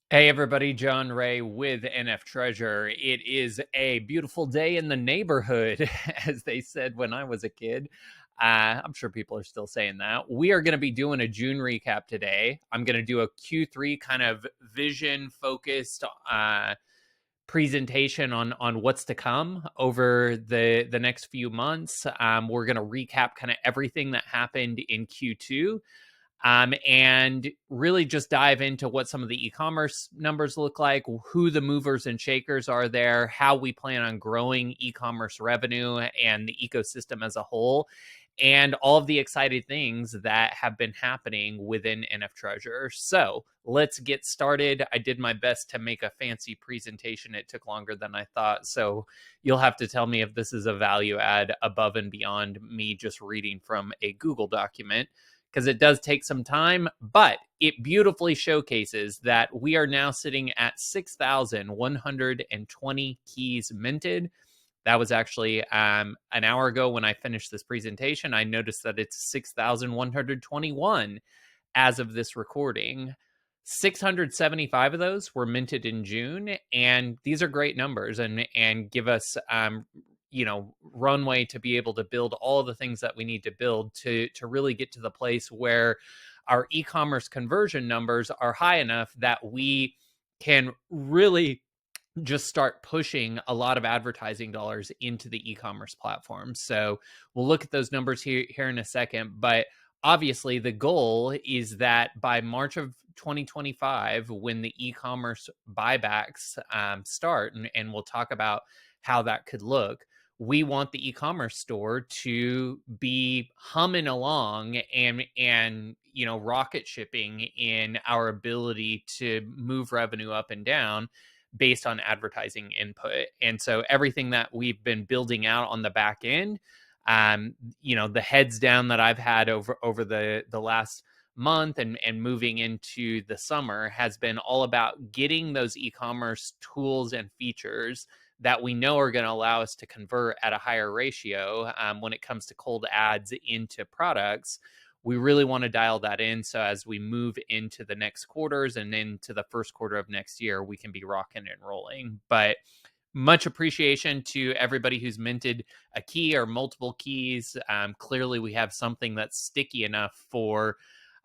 Hey everybody, John Ray with NFTREASURE. It is a beautiful day in the neighborhood, as they said when I was a kid. I'm sure people are still saying that. We are going to be doing a June recap today. I'm going to do a Q3 kind of vision focused presentation on what's to come over the next few months. We're going to recap kind of everything that happened in Q2, and really just dive into what some of the e-commerce numbers look like, who the movers and shakers are there, how we plan on growing e-commerce revenue and the ecosystem as a whole, and all of the exciting things that have been happening within NFTREASURE. So let's get started. I did my best to make a fancy presentation. It took longer than I thought. So you'll have to tell me if this is a value add above and beyond me just reading from a Google document, because it does take some time, but it beautifully showcases that we are now sitting at 6,120 keys minted. That was actually an hour ago when I finished this presentation. I noticed that it's 6,121 as of this recording. 675 of those were minted in June, and these are great numbers and give us runway to be able to build all of the things that we need to build to really get to the place where our e-commerce conversion numbers are high enough that we can really just start pushing a lot of advertising dollars into the e-commerce platform. So we'll look at those numbers here in a second, but obviously the goal is that by March of 2025, when the e-commerce buybacks start, and we'll talk about how that could look, we want the e-commerce store to be humming along and rocket shipping in our ability to move revenue up and down based on advertising input. And so everything that we've been building out on the back end, the heads down that I've had over the last month and moving into the summer has been all about getting those e-commerce tools and features that we know are going to allow us to convert at a higher ratio when it comes to cold ads into products. We really want to dial that in, so as we move into the next quarters and into the first quarter of next year, we can be rocking and rolling. But much appreciation to everybody who's minted a key or multiple keys. Clearly, we have something that's sticky enough for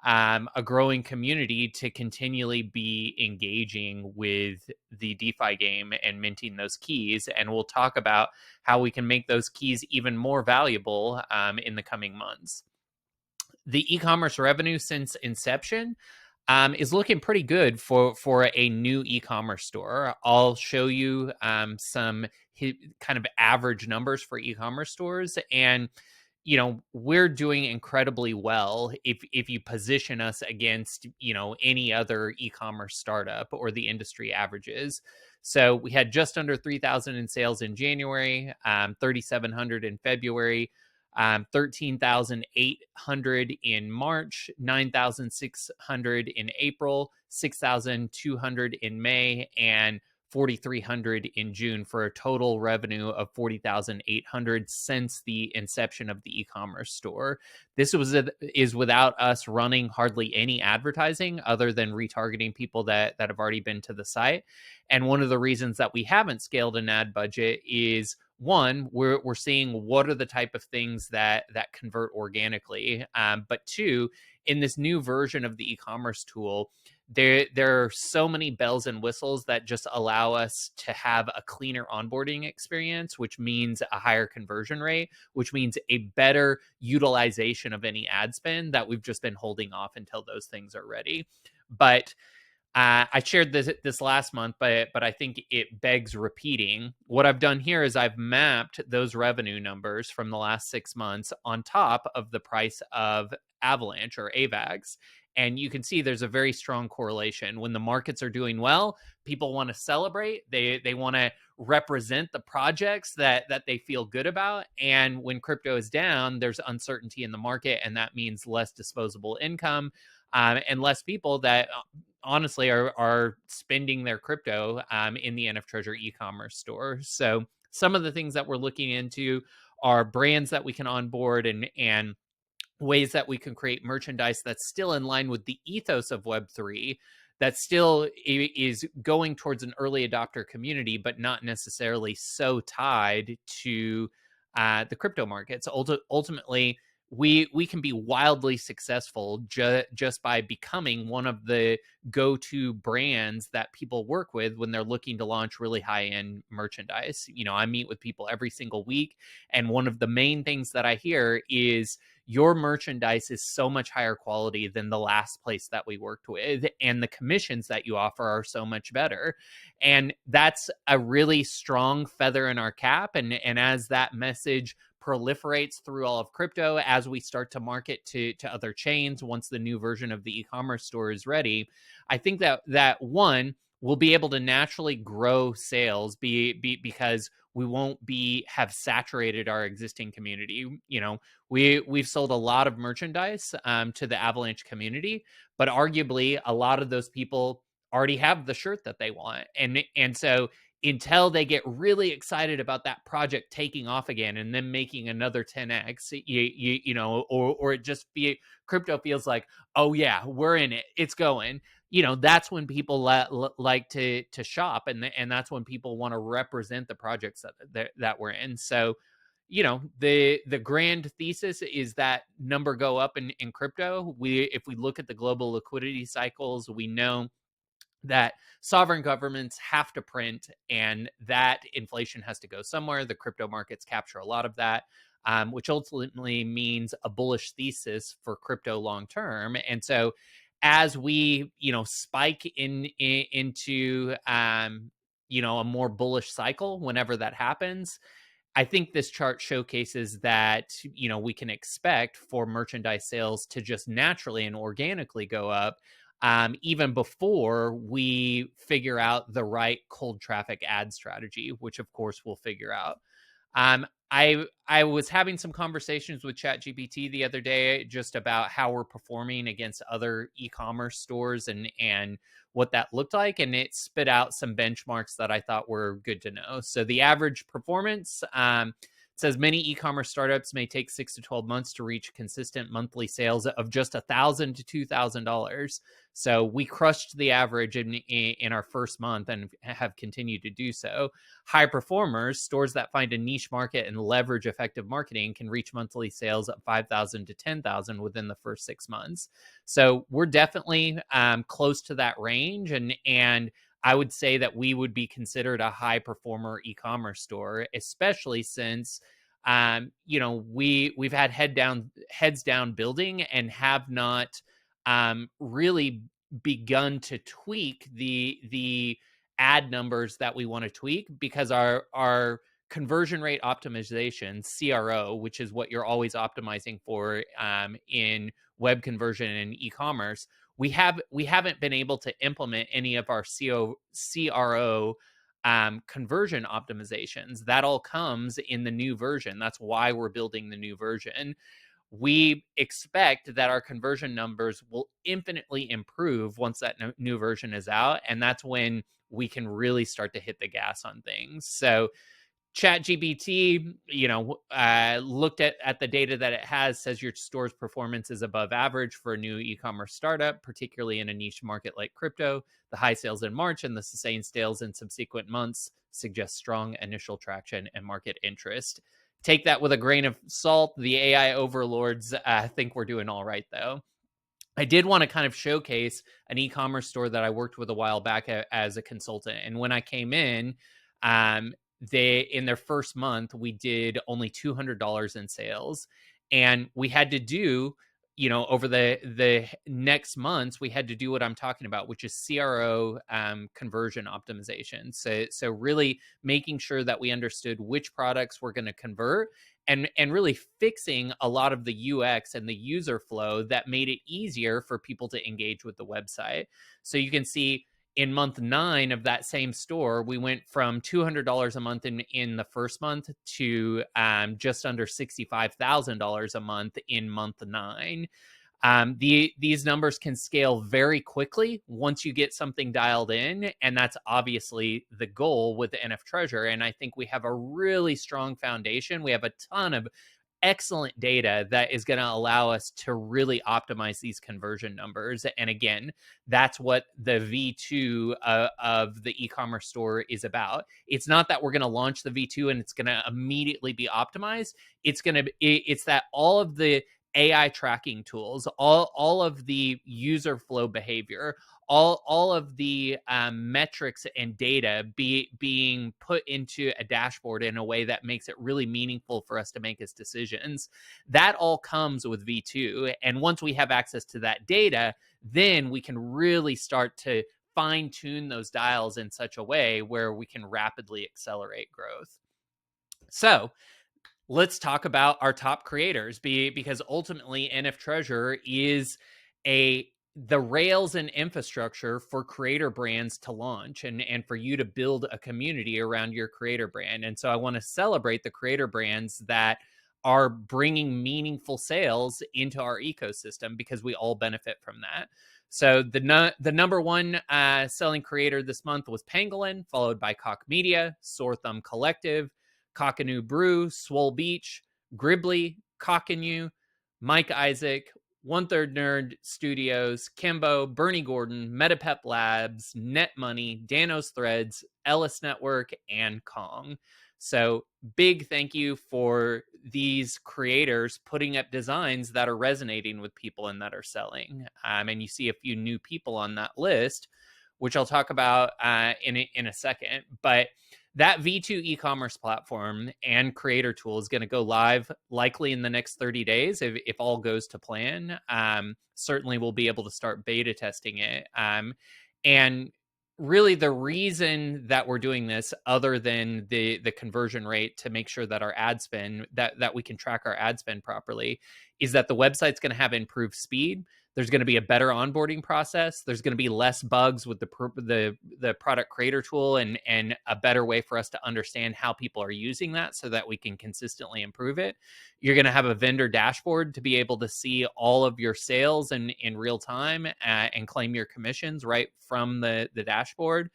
a growing community to continually be engaging with the DeFi game and minting those keys. And we'll talk about how we can make those keys even more valuable in the coming months. The e-commerce revenue since inception is looking pretty good for a new e-commerce store. I'll show you some kind of average numbers for e-commerce stores, and we're doing incredibly well if you position us against any other e-commerce startup or the industry averages. So we had just under 3,000 in sales in January, 3,700 in February, 13,800 in March, 9,600 in April, 6,200 in May, and 4,300 in June, for a total revenue of 40,800 since the inception of the e-commerce store. This is without us running hardly any advertising other than retargeting people that have already been to the site. And one of the reasons that we haven't scaled an ad budget is, one, we're seeing what are the type of things that convert organically, but two, in this new version of the e-commerce tool, there are so many bells and whistles that just allow us to have a cleaner onboarding experience, which means a higher conversion rate, which means a better utilization of any ad spend that we've just been holding off until those things are ready. But I shared this last month, but I think it begs repeating. What I've done here is I've mapped those revenue numbers from the last 6 months on top of the price of Avalanche or AVAX. And you can see there's a very strong correlation. When the markets are doing well, people want to celebrate. They want to represent the projects that they feel good about. And when crypto is down, there's uncertainty in the market, and that means less disposable income and less people that honestly are spending their crypto in the NFTREASURE e-commerce store. So some of the things that we're looking into are brands that we can onboard and ways that we can create merchandise that's still in line with the ethos of Web3, that still is going towards an early adopter community, but not necessarily so tied to the crypto markets. Ultimately, we can be wildly successful just by becoming one of the go-to brands that people work with when they're looking to launch really high-end merchandise. I meet with people every single week, and one of the main things that I hear is your merchandise is so much higher quality than the last place that we worked with, and the commissions that you offer are so much better. And that's a really strong feather in our cap. And as that message proliferates through all of crypto, as we start to market to other chains, once the new version of the e-commerce store is ready, I think that one, we'll be able to naturally grow sales because we won't have saturated our existing community. We've sold a lot of merchandise to the Avalanche community, but arguably a lot of those people already have the shirt that they want. And so until they get really excited about that project taking off again and then making another 10x, or it just crypto feels like, oh yeah, we're in it, it's going. That's when people like to shop, and that's when people want to represent the projects that we're in. So, the grand thesis is that number go up in crypto. If we look at the global liquidity cycles, we know that sovereign governments have to print, and that inflation has to go somewhere. The crypto markets capture a lot of that, which ultimately means a bullish thesis for crypto long term. And so as we spike into a more bullish cycle, whenever that happens, I think this chart showcases that we can expect for merchandise sales to just naturally and organically go up, even before we figure out the right cold traffic ad strategy, which of course we'll figure out. I was having some conversations with ChatGPT the other day just about how we're performing against other e-commerce stores and what that looked like, and it spit out some benchmarks that I thought were good to know. So the average performance says many e-commerce startups may take 6 to 12 months to reach consistent monthly sales of just $1,000 to $2,000. So we crushed the average in our first month and have continued to do so. High performers, stores that find a niche market and leverage effective marketing, can reach monthly sales of $5,000 to $10,000 within the first 6 months. So we're definitely close to that range, and I would say that we would be considered a high performer e-commerce store, especially since we've had heads down building and have not really begun to tweak the ad numbers that we want to tweak, because our conversion rate optimization, CRO, which is what you're always optimizing for in web conversion and e-commerce, we haven't been able to implement any of our CRO conversion optimizations. That all comes in the new version. That's why we're building the new version. We expect that our conversion numbers will infinitely improve once that new version is out, and that's when we can really start to hit the gas on things. So ChatGPT, looked at the data that it has, says your store's performance is above average for a new e-commerce startup, particularly in a niche market like crypto. The high sales in March and the sustained sales in subsequent months suggest strong initial traction and market interest. Take that with a grain of salt. The AI overlords think we're doing all right, though. I did want to kind of showcase an e-commerce store that I worked with a while back as a consultant. And when I came in, in their first month, we did only $200 in sales. And we had to do, over the next months, we had to do what I'm talking about, which is CRO conversion optimization. So really making sure that we understood which products we're going to convert, and really fixing a lot of the UX and the user flow that made it easier for people to engage with the website. So you can see in month 9 of that same store, we went from $200 a month in the first month to just under $65,000 a month in month 9. These numbers can scale very quickly once you get something dialed in, and that's obviously the goal with the NFTREASURE. And I think we have a really strong foundation. We have a ton of excellent data that is going to allow us to really optimize these conversion numbers. And again, that's what the V2 of the e-commerce store is about. It's not that we're going to launch the V2 and it's going to immediately be optimized. It's that all of the AI tracking tools, all of the user flow behavior, all of the metrics and data being put into a dashboard in a way that makes it really meaningful for us to make as decisions. That all comes with V2. And once we have access to that data, then we can really start to fine tune those dials in such a way where we can rapidly accelerate growth. So let's talk about our top creators, because ultimately NFTREASURE is the rails and infrastructure for creator brands to launch and for you to build a community around your creator brand. And so I want to celebrate the creator brands that are bringing meaningful sales into our ecosystem, because we all benefit from that. So the number one selling creator this month was Pangolin, followed by Cock Media, Sore Thumb Collective, Cockatoo Brew, Swole Beach, Gribbly, Cockatoo, Mike Isaac, One Third Nerd Studios, Kimbo, Bernie Gordon, Metapep Labs, Net Money, Danos Threads, Ellis Network, and Kong. So big thank you for these creators putting up designs that are resonating with people and that are selling. And you see a few new people on that list, which I'll talk about in a second. But that V2 e-commerce platform and creator tool is going to go live likely in the next 30 days if all goes to plan. Certainly we'll be able to start beta testing it. And really the reason that we're doing this, other than the conversion rate to make sure that our ad spend, that we can track our ad spend properly, is that the website's going to have improved speed. There's going to be a better onboarding process. There's going to be less bugs with the product creator tool, and a better way for us to understand how people are using that so that we can consistently improve it. You're going to have a vendor dashboard to be able to see all of your sales in real time and claim your commissions right from the dashboard.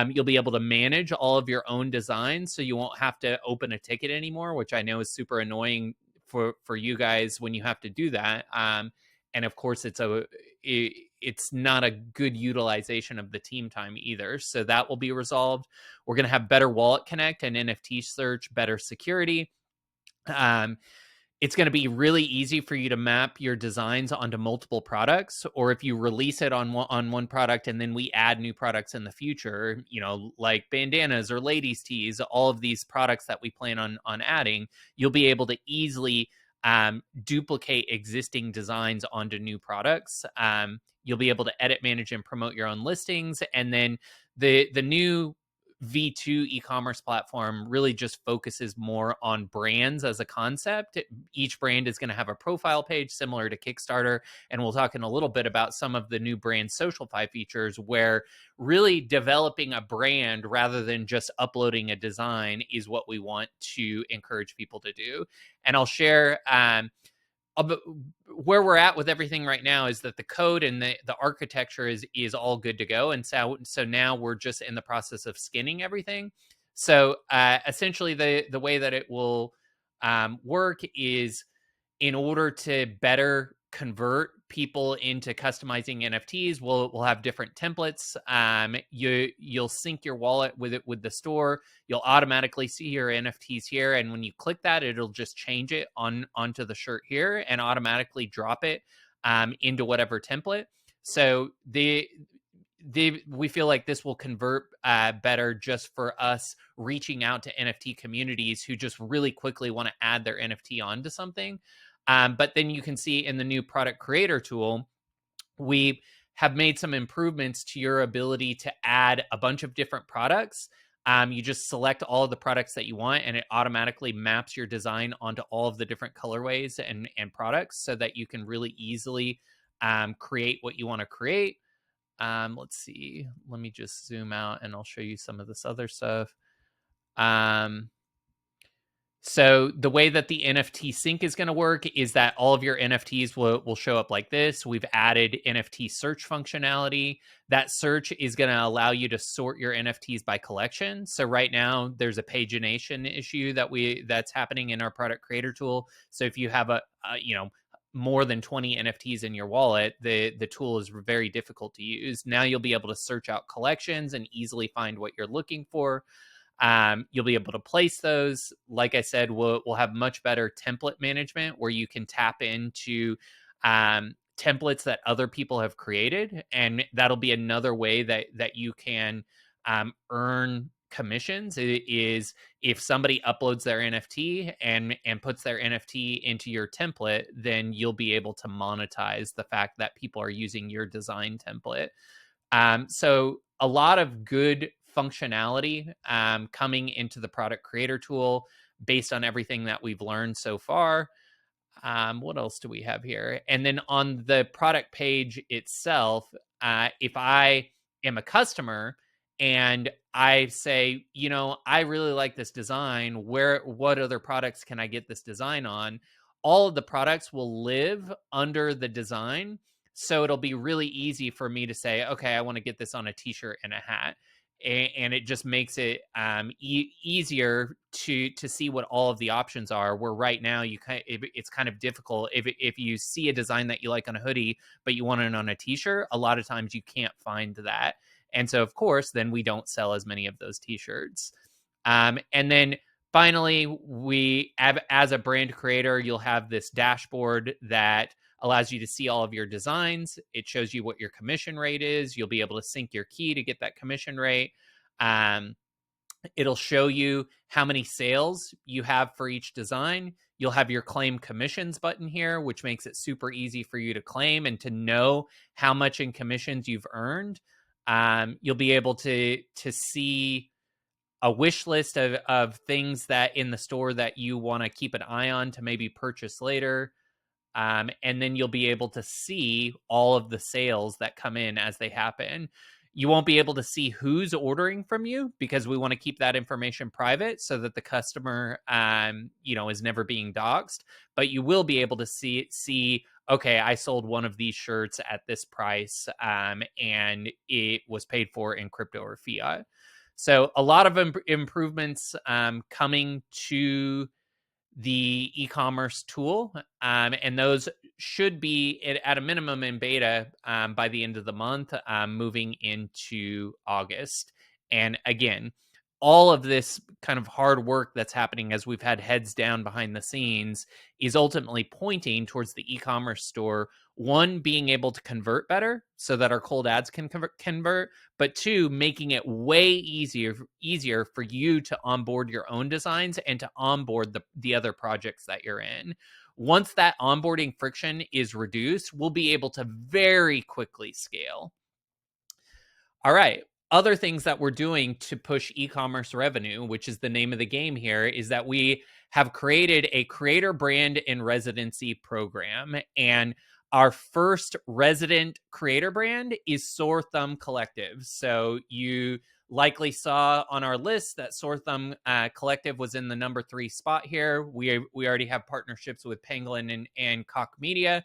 You'll be able to manage all of your own designs, so you won't have to open a ticket anymore, which I know is super annoying for you guys when you have to do that. And of course, it's not a good utilization of the team time either. So that will be resolved. We're going to have better wallet connect and NFT search, better security. It's going to be really easy for you to map your designs onto multiple products, or if you release it on one product and then we add new products in the future, like bandanas or ladies tees, all of these products that we plan on adding, you'll be able to easily duplicate existing designs onto new products. You'll be able to edit, manage, and promote your own listings. And then the new V2 e-commerce platform really just focuses more on brands as a concept. Each brand is going to have a profile page similar to Kickstarter, and we'll talk in a little bit about some of the new brand SocialFi features, where really developing a brand rather than just uploading a design is what we want to encourage people to do. And I'll share where we're at with everything right now is that the code and the architecture is all good to go. And so now we're just in the process of skinning everything. So essentially the way that it will work is, in order to better convert people into customizing NFTs, we'll have different templates. You'll sync your wallet with the store. You'll automatically see your NFTs here, and when you click that, it'll just change it onto the shirt here and automatically drop it into whatever template. So we feel like this will convert better just for us reaching out to NFT communities who just really quickly want to add their NFT onto something. But then you can see in the new product creator tool, we have made some improvements to your ability to add a bunch of different products. You just select all of the products that you want, and it automatically maps your design onto all of the different colorways and products, so that you can really easily create what you want to create. Let's see. Let me just zoom out and I'll show you some of this other stuff. So the way that the NFT sync is going to work is that all of your NFTs will show up like this. We've added NFT search functionality. That search is going to allow you to sort your NFTs by collection. So right now there's a pagination issue that's happening in our product creator tool. So if you have a more than 20 NFTs in your wallet, the tool is very difficult to use. Now you'll be able to search out collections and easily find what you're looking for. You'll be able to place those. Like I said, we'll have much better template management where you can tap into templates that other people have created, and that'll be another way that you can earn commissions. It is if somebody uploads their NFT and puts their NFT into your template, then you'll be able to monetize the fact that people are using your design template. So a lot of good functionality coming into the product creator tool based on everything that we've learned so far. What else do we have here? And then on the product page itself, if I am a customer and I say, I really like this design, what other products can I get this design on? All of the products will live under the design. So it'll be really easy for me to say, okay, I want to get this on a t-shirt and a hat. And it just makes it easier to see what all of the options are. Where right now it's kind of difficult if you see a design that you like on a hoodie, but you want it on a t-shirt. A lot of times you can't find that, and so of course then we don't sell as many of those t-shirts. And then finally, as a brand creator, you'll have this dashboard that allows you to see all of your designs. It shows you what your commission rate is. You'll be able to sync your key to get that commission rate. It'll show you how many sales you have for each design. You'll have your claim commissions button here, which makes it super easy for you to claim and to know how much in commissions you've earned. You'll be able to see a wish list of things that in the store that you want to keep an eye on to maybe purchase later. And then you'll be able to see all of the sales that come in as they happen. You won't be able to see who's ordering from you because we want to keep that information private so that the customer, is never being doxxed. But you will be able to see, okay, I sold one of these shirts at this price, and it was paid for in crypto or fiat. So a lot of improvements coming to the e-commerce tool, and those should be at a minimum in beta by the end of the month, moving into August. And again, all of this kind of hard work that's happening as we've had heads down behind the scenes is ultimately pointing towards the e-commerce store, one, being able to convert better so that our cold ads can convert, but two, making it way easier for you to onboard your own designs and to onboard the other projects that you're in. Once that onboarding friction is reduced, we'll be able to very quickly scale. All right. Other things that we're doing to push e-commerce revenue, which is the name of the game here, is that we have created a creator brand in residency program. And our first resident creator brand is Sore Thumb Collective. So you likely saw on our list that Sore Thumb Collective was in the number 3 spot here. We already have partnerships with Pangolin and Cock Media,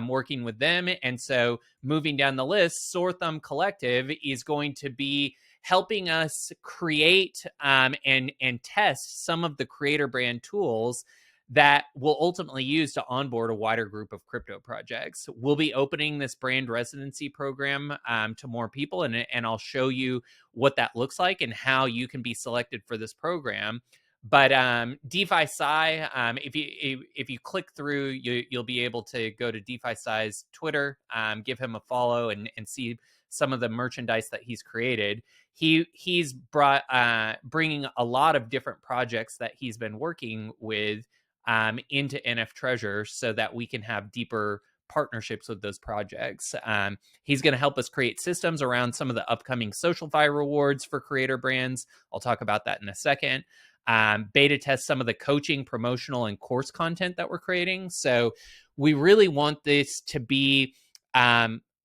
working with them. And so moving down the list, Sore Thumb Collective is going to be helping us create and test some of the creator brand tools that will ultimately use to onboard a wider group of crypto projects. We'll be opening this brand residency program to more people, and I'll show you what that looks like and how you can be selected for this program. But DeFi Sci, if you click through, you'll be able to go to DeFi Sci's Twitter, give him a follow, and see some of the merchandise that he's created. He's bringing a lot of different projects that he's been working with into NFTREASURE so that we can have deeper partnerships with those projects. He's going to help us create systems around some of the upcoming SocialFi rewards for creator brands. I'll talk about that in a second. Beta test some of the coaching, promotional, and course content that we're creating. So we really want this to be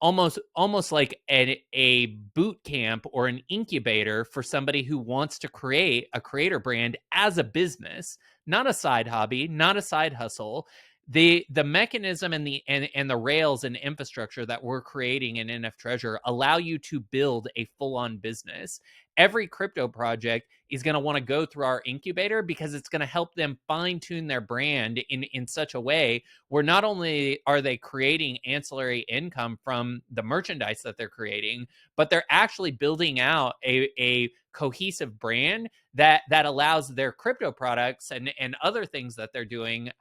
almost like a boot camp or an incubator for somebody who wants to create a creator brand as a business, not a side hobby, not a side hustle. The mechanism and the rails and infrastructure that we're creating in NFTREASURE allow you to build a full-on business. Every crypto project is going to want to go through our incubator because it's going to help them fine-tune their brand in such a way where not only are they creating ancillary income from the merchandise that they're creating, but they're actually building out a cohesive brand that allows their crypto products and other things that they're doing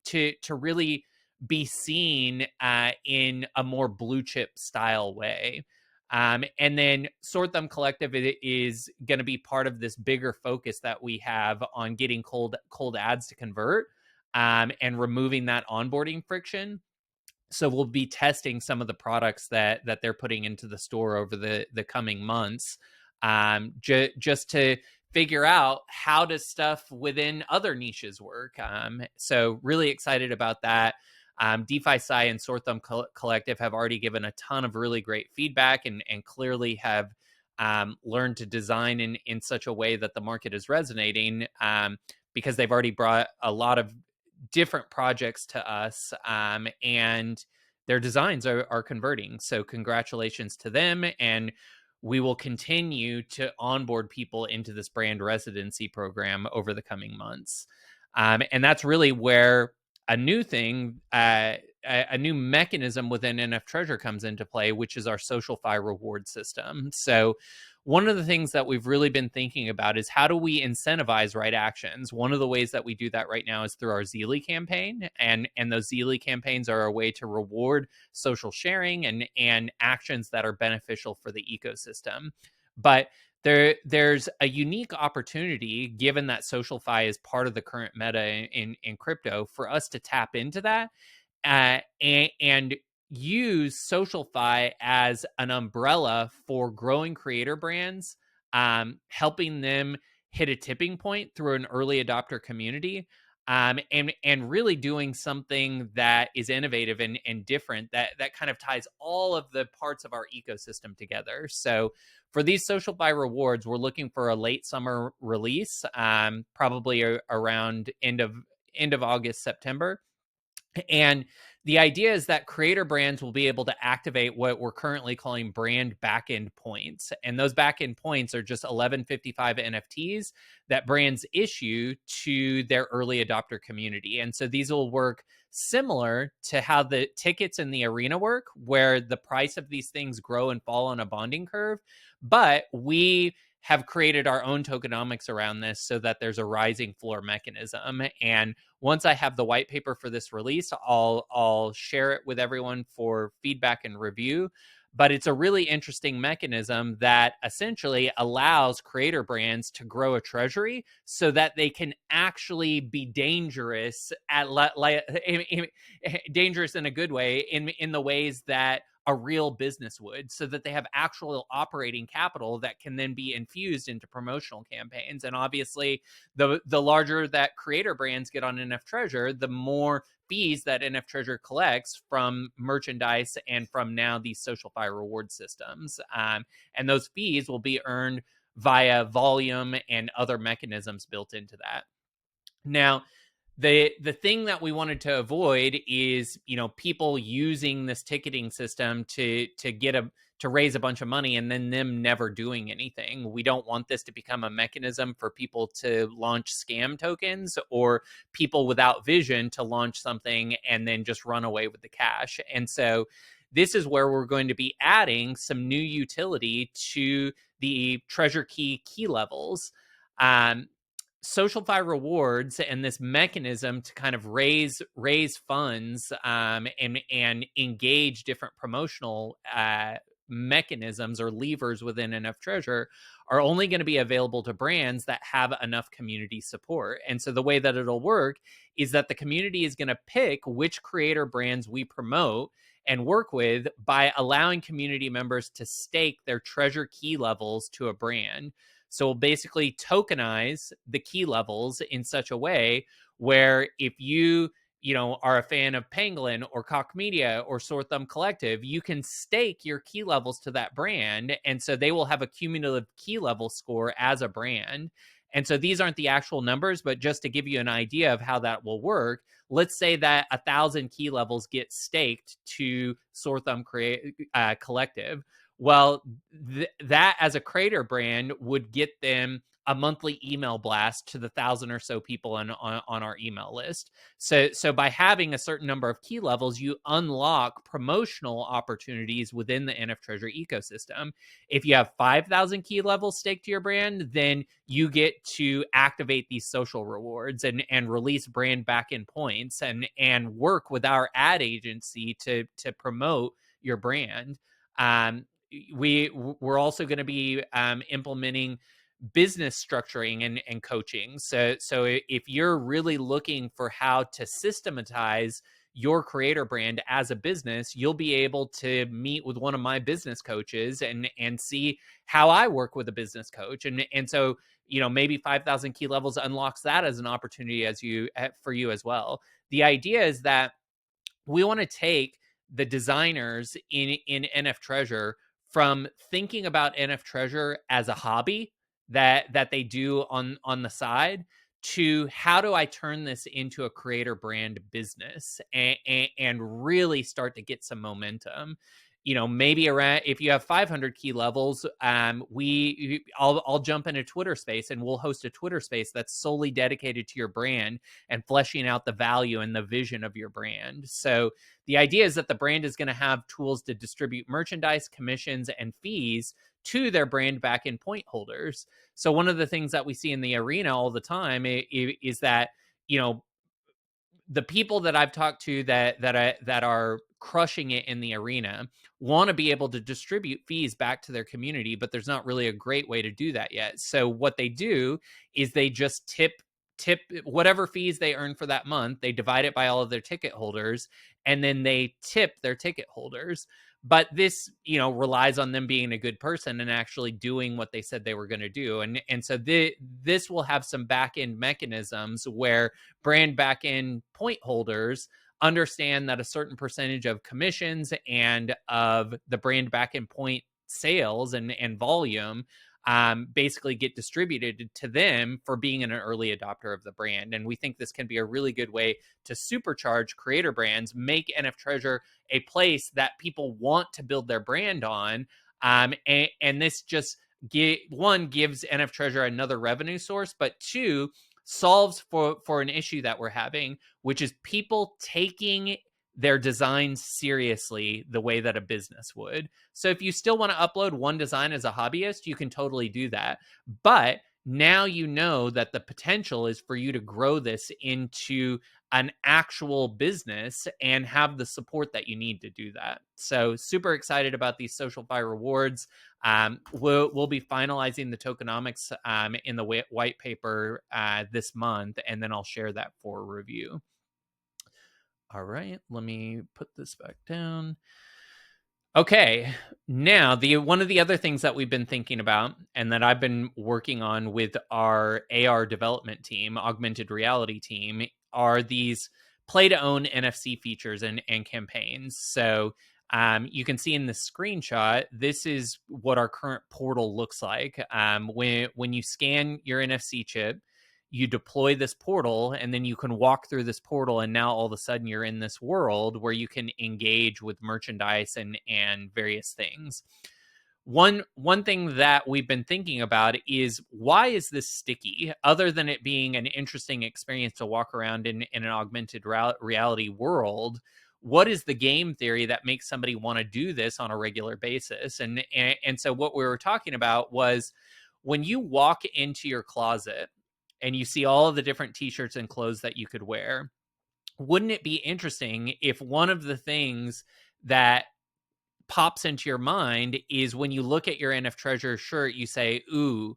to really be seen in a more blue chip style way. And then Sort Them Collective is going to be part of this bigger focus that we have on getting cold ads to convert, and removing that onboarding friction. So we'll be testing some of the products that they're putting into the store over the coming months, just to figure out how does stuff within other niches work. So really excited about that. DeFi Sci and Sort Them Collective have already given a ton of really great feedback and clearly have learned to design in such a way that the market is resonating, because they've already brought a lot of different projects to us, and their designs are converting. So congratulations to them. And we will continue to onboard people into this brand residency program over the coming months. And that's really where a new thing, a new mechanism within NFTREASURE comes into play, which is our SocialFi reward system. So one of the things that we've really been thinking about is how do we incentivize right actions? One of the ways that we do that right now is through our Zeely campaign. And those Zeely campaigns are a way to reward social sharing and actions that are beneficial for the ecosystem. But there's a unique opportunity, given that SocialFi is part of the current meta in crypto, for us to tap into that and use SocialFi as an umbrella for growing creator brands, helping them hit a tipping point through an early adopter community, and really doing something that is innovative and different that kind of ties all of the parts of our ecosystem together. So for these SocialFi rewards, we're looking for a late summer release, probably around end of August, September. And the idea is that creator brands will be able to activate what we're currently calling brand backend points. And those backend points are just 1155 NFTs that brands issue to their early adopter community. And so these will work similar to how the tickets in the arena work, where the price of these things grow and fall on a bonding curve. But we have created our own tokenomics around this so that there's a rising floor mechanism. And once I have the white paper for this release, I'll share it with everyone for feedback and review. But it's a really interesting mechanism that essentially allows creator brands to grow a treasury so that they can actually be dangerous dangerous in a good way, in the ways that a real business would, so that they have actual operating capital that can then be infused into promotional campaigns. And obviously, the larger that creator brands get on NFTREASURE, the more fees that NFTREASURE collects from merchandise and from now these SocialFi reward systems. And those fees will be earned via volume and other mechanisms built into that. Now, the thing that we wanted to avoid is, people using this ticketing system to raise a bunch of money and then them never doing anything. We don't want this to become a mechanism for people to launch scam tokens, or people without vision to launch something and then just run away with the cash. And so this is where we're going to be adding some new utility to the treasure key levels. SocialFi rewards and this mechanism to kind of raise funds, and engage different promotional mechanisms or levers within NFTREASURE are only going to be available to brands that have enough community support. And so the way that it'll work is that the community is going to pick which creator brands we promote and work with by allowing community members to stake their treasure key levels to a brand. So we'll basically tokenize the key levels in such a way where if you are a fan of Pangolin or Cock Media or Sore Thumb Collective, you can stake your key levels to that brand. And so they will have a cumulative key level score as a brand. And so these aren't the actual numbers, but just to give you an idea of how that will work, let's say that 1,000 key levels get staked to Sore Thumb Collective. Well, that as a creator brand would get them a monthly email blast to the 1,000 or so people on our email list. So by having a certain number of key levels, you unlock promotional opportunities within the NFTREASURE ecosystem. If you have 5,000 key levels staked to your brand, then you get to activate these social rewards and release brand back-end points and work with our ad agency to promote your brand. We're also going to be implementing business structuring and coaching. So if you're really looking for how to systematize your creator brand as a business, you'll be able to meet with one of my business coaches and see how I work with a business coach. And so, maybe 5,000 key levels unlocks that as an opportunity for you as well. The idea is that we want to take the designers in NFTREASURE from thinking about NFTREASURE as a hobby that they do on the side to how do I turn this into a creator brand business and really start to get some momentum. Maybe around, if you have 500 key levels, I'll jump in a Twitter space and we'll host a Twitter space that's solely dedicated to your brand and fleshing out the value and the vision of your brand. So the idea is that the brand is going to have tools to distribute merchandise, commissions, and fees to their brand back-end point holders. So one of the things that we see in the arena all the time is that, the people that I've talked to that are crushing it in the arena want to be able to distribute fees back to their community, but there's not really a great way to do that yet. So what they do is they just tip whatever fees they earn for that month, they divide it by all of their ticket holders, and then they tip their ticket holders. But this, relies on them being a good person and actually doing what they said they were going to do. And so this will have some back end mechanisms where brand back end point holders understand that a certain percentage of commissions and of the brand back end point sales and volume basically get distributed to them for being an early adopter of the brand. And we think this can be a really good way to supercharge creator brands, make NFTREASURE a place that people want to build their brand on. And this just gives NFTREASURE another revenue source, but two, solves for an issue that we're having, which is people taking their designs seriously the way that a business would. So if you still want to upload one design as a hobbyist, you can totally do that. But now you know that the potential is for you to grow this into an actual business and have the support that you need to do that. So super excited about these SocialFi rewards. We'll be finalizing the tokenomics in the white paper this month, and then I'll share that for review. All right, let me put this back down. Okay, now one of the other things that we've been thinking about and that I've been working on with our AR development team, augmented reality team, are these play to own NFC features and campaigns. So you can see in the screenshot, this is what our current portal looks like. When you scan your NFC chip, you deploy this portal, and then you can walk through this portal, and now all of a sudden you're in this world where you can engage with merchandise and various things. One thing that we've been thinking about is, why is this sticky? Other than it being an interesting experience to walk around in an augmented reality world, what is the game theory that makes somebody want to do this on a regular basis? And so what we were talking about was, when you walk into your closet and you see all of the different t-shirts and clothes that you could wear, wouldn't it be interesting if one of the things that pops into your mind is, when you look at your NFTREASURE shirt, you say, ooh,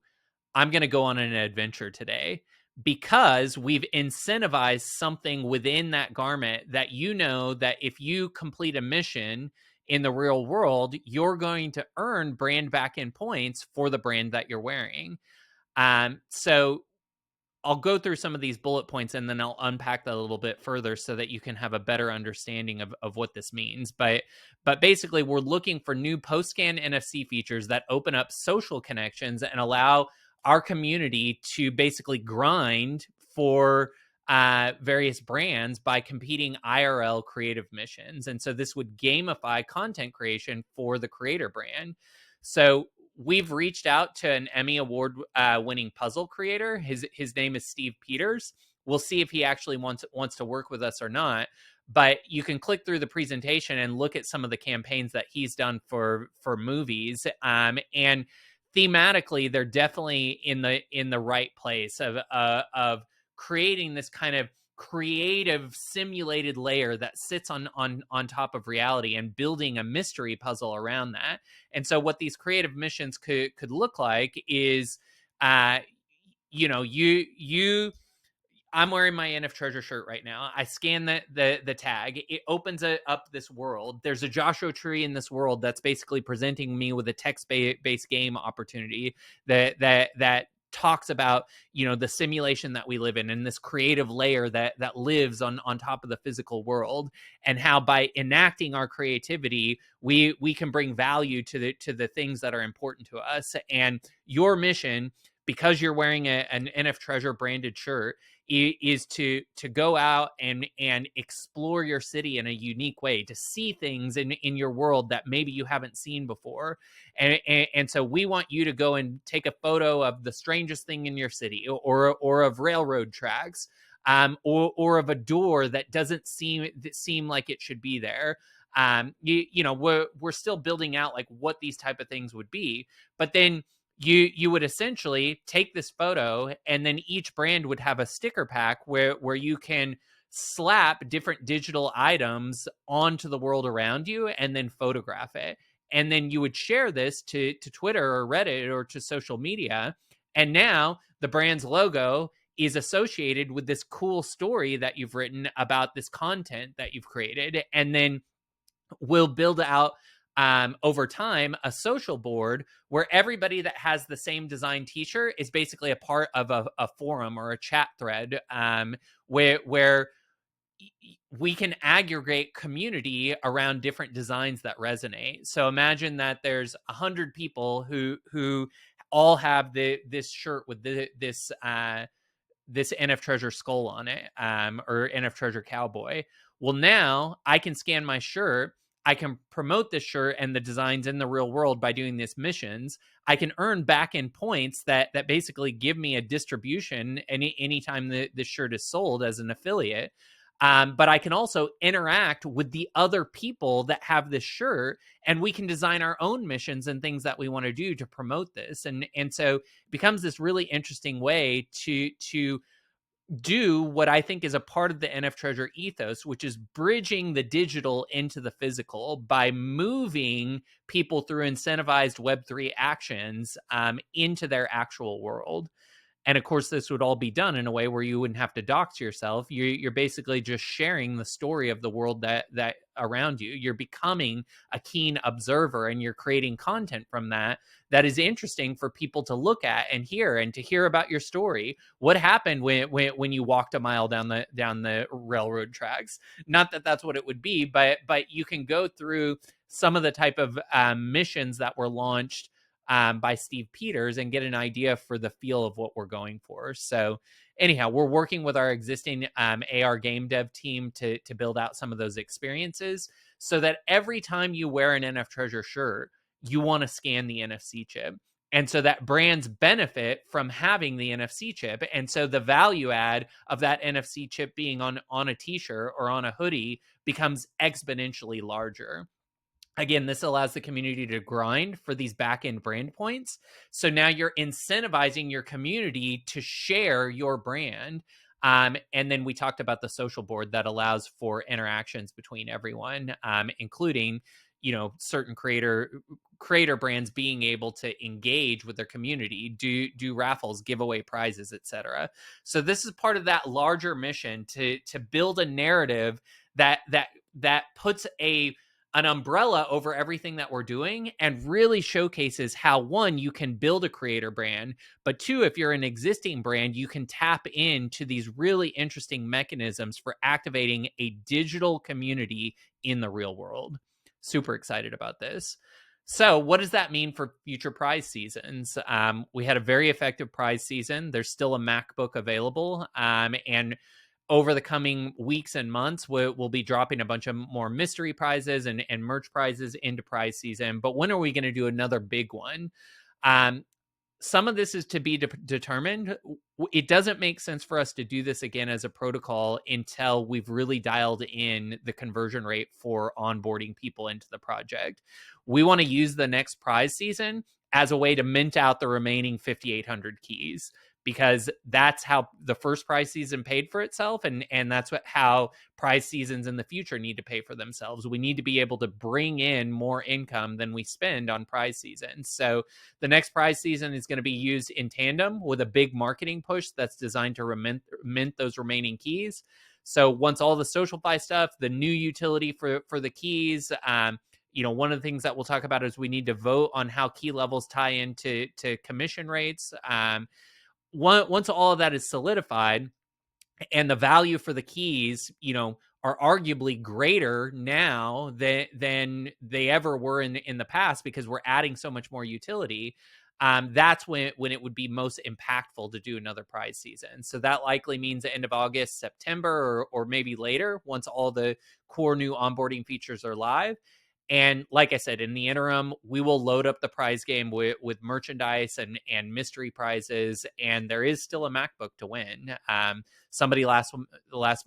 I'm going to go on an adventure today, because we've incentivized something within that garment that that if you complete a mission in the real world, you're going to earn brand back-end points for the brand that you're wearing. So I'll go through some of these bullet points and then I'll unpack that a little bit further so that you can have a better understanding of what this means. But basically, we're looking for new post-scan NFC features that open up social connections and allow our community to basically grind for various brands by competing IRL creative missions. And so this would gamify content creation for the creator brand. So we've reached out to an Emmy Award winning puzzle creator. His name is Steve Peters. We'll see if he actually wants to work with us or not. But you can click through the presentation and look at some of the campaigns that he's done for movies. And thematically, they're definitely in the right place of creating this kind of creative simulated layer that sits on top of reality and building a mystery puzzle around that. And so what these creative missions could look like is I'm wearing my NFTREASURE shirt right now. I scan the tag. It opens up this world. There's a Joshua tree in this world that's basically presenting me with a text-based game opportunity that talks about the simulation that we live in and this creative layer that lives on top of the physical world, and how by enacting our creativity we can bring value to the things that are important to us. And your mission, because you're wearing an NFTREASURE branded shirt, is to go out and explore your city in a unique way, to see things in your world that maybe you haven't seen before. And so we want you to go and take a photo of the strangest thing in your city, or of railroad tracks, or of a door that doesn't seem like it should be there. We're still building out like what these type of things would be, but then you would essentially take this photo, and then each brand would have a sticker pack where you can slap different digital items onto the world around you and then photograph it. And then you would share this to Twitter or Reddit or to social media. And now the brand's logo is associated with this cool story that you've written about this content that you've created. And then we'll build out over time a social board where everybody that has the same design t-shirt is basically a part of a forum or a chat thread, where we can aggregate community around different designs that resonate. So imagine that there's 100 people who all have this shirt with this NFTREASURE skull on it, or NFTREASURE cowboy. Well, now I can scan my shirt. I can promote this shirt and the designs in the real world by doing these missions. I can earn back-end points that basically give me a distribution anytime this shirt is sold as an affiliate. But I can also interact with the other people that have this shirt, and we can design our own missions and things that we want to do to promote this. And so it becomes this really interesting way to do what I think is a part of the NFTREASURE ethos, which is bridging the digital into the physical by moving people through incentivized Web3 actions into their actual world. And of course, this would all be done in a way where you wouldn't have to dox yourself. You're basically just sharing the story of the world that around you. You're becoming a keen observer, and you're creating content from that is interesting for people to look at and to hear about your story. What happened when you walked a mile down the railroad tracks? Not that that's what it would be, but you can go through some of the type of missions that were launched by Steve Peters and get an idea for the feel of what we're going for. So anyhow, we're working with our existing AR game dev team to build out some of those experiences, so that every time you wear an NFTREASURE shirt, you want to scan the NFC chip. And so that brands benefit from having the NFC chip. And so the value add of that NFC chip being on a t-shirt or on a hoodie becomes exponentially larger. Again, this allows the community to grind for these back-end brand points. So now you're incentivizing your community to share your brand. And then we talked about the social board that allows for interactions between everyone, including, certain creator brands being able to engage with their community, do raffles, give away prizes, etc. So this is part of that larger mission to build a narrative that puts a an umbrella over everything that we're doing and really showcases how, one, you can build a creator brand, but two, if you're an existing brand, you can tap into these really interesting mechanisms for activating a digital community in the real world. Super excited about this. So, what does that mean for future prize seasons? We had a very effective prize season. There's still a MacBook available, and over the coming weeks and months, we'll be dropping a bunch of more mystery prizes and merch prizes into prize season. But when are we going to do another big one? Um, some of this is to be determined. It doesn't make sense for us to do this again as a protocol until we've really dialed in the conversion rate for onboarding people into the project. We want to use the next prize season as a way to mint out the remaining 5,800 keys, because that's how the first prize season paid for itself, and that's how prize seasons in the future need to pay for themselves. We need to be able to bring in more income than we spend on prize season. So the next prize season is going to be used in tandem with a big marketing push that's designed to mint those remaining keys. So once all the SocialFi stuff, the new utility for the keys, one of the things that we'll talk about is we need to vote on how key levels tie into commission rates. Once all of that is solidified and the value for the keys, are arguably greater now than they ever were in the past, because we're adding so much more utility. That's when it would be most impactful to do another prize season. So that likely means the end of August, September, or maybe later, once all the core new onboarding features are live. And like I said, in the interim, we will load up the prize game with merchandise and mystery prizes. And there is still a MacBook to win. Somebody last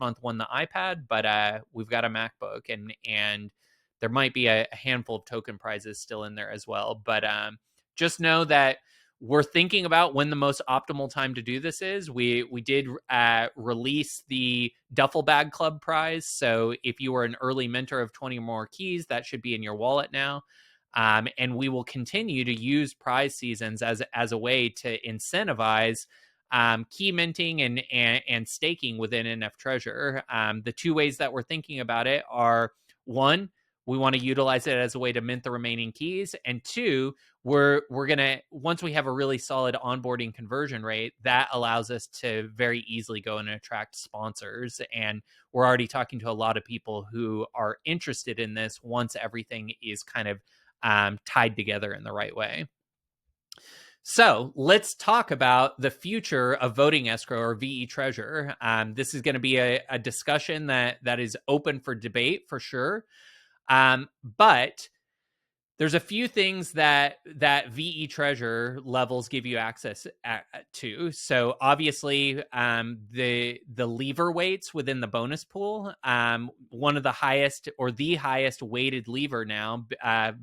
month won the iPad, but we've got a MacBook, and there might be a handful of token prizes still in there as well. But just know that we're thinking about when the most optimal time to do this is. We did release the Duffel Bag Club prize. So if you were an early minter of 20 or more keys, that should be in your wallet now. And we will continue to use prize seasons as a way to incentivize key minting and staking within NFTREASURE. The two ways that we're thinking about it are, one, we want to utilize it as a way to mint the remaining keys, and two, we're gonna, once we have a really solid onboarding conversion rate, that allows us to very easily go and attract sponsors. And we're already talking to a lot of people who are interested in this once everything is kind of tied together in the right way. So let's talk about the future of voting escrow, or VeTreasure. This is going to be a discussion that is open for debate for sure. But there's a few things that VeTreasure levels give you access to. So obviously, the lever weights within the bonus pool, one of the highest, or the highest weighted lever now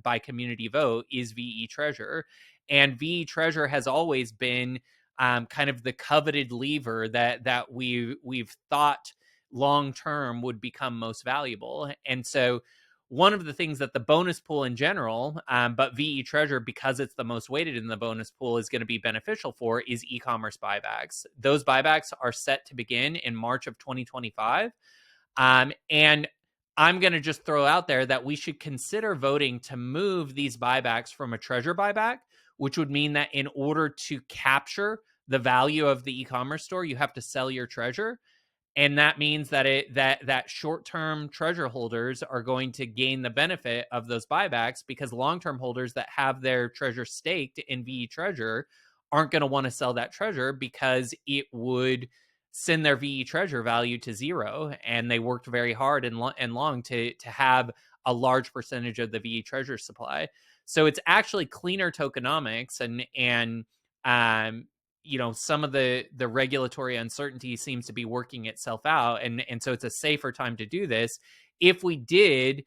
by community vote, is VeTreasure. And VeTreasure has always been kind of the coveted lever that we've thought long term would become most valuable. And so one of the things that the bonus pool in general, but VeTreasure, because it's the most weighted in the bonus pool, is going to be beneficial for, is eCommerce buybacks. Those buybacks are set to begin in March of 2025. And I'm going to just throw out there that we should consider voting to move these buybacks from a treasure buyback, which would mean that in order to capture the value of the e-commerce store, you have to sell your treasure. And that means that short-term treasure holders are going to gain the benefit of those buybacks, because long-term holders that have their treasure staked in VeTreasure aren't going to want to sell that treasure, because it would send their VeTreasure value to zero. And they worked very hard and long to have a large percentage of the VeTreasure supply. So it's actually cleaner tokenomics, and some of the regulatory uncertainty seems to be working itself out, and so it's a safer time to do this. If we did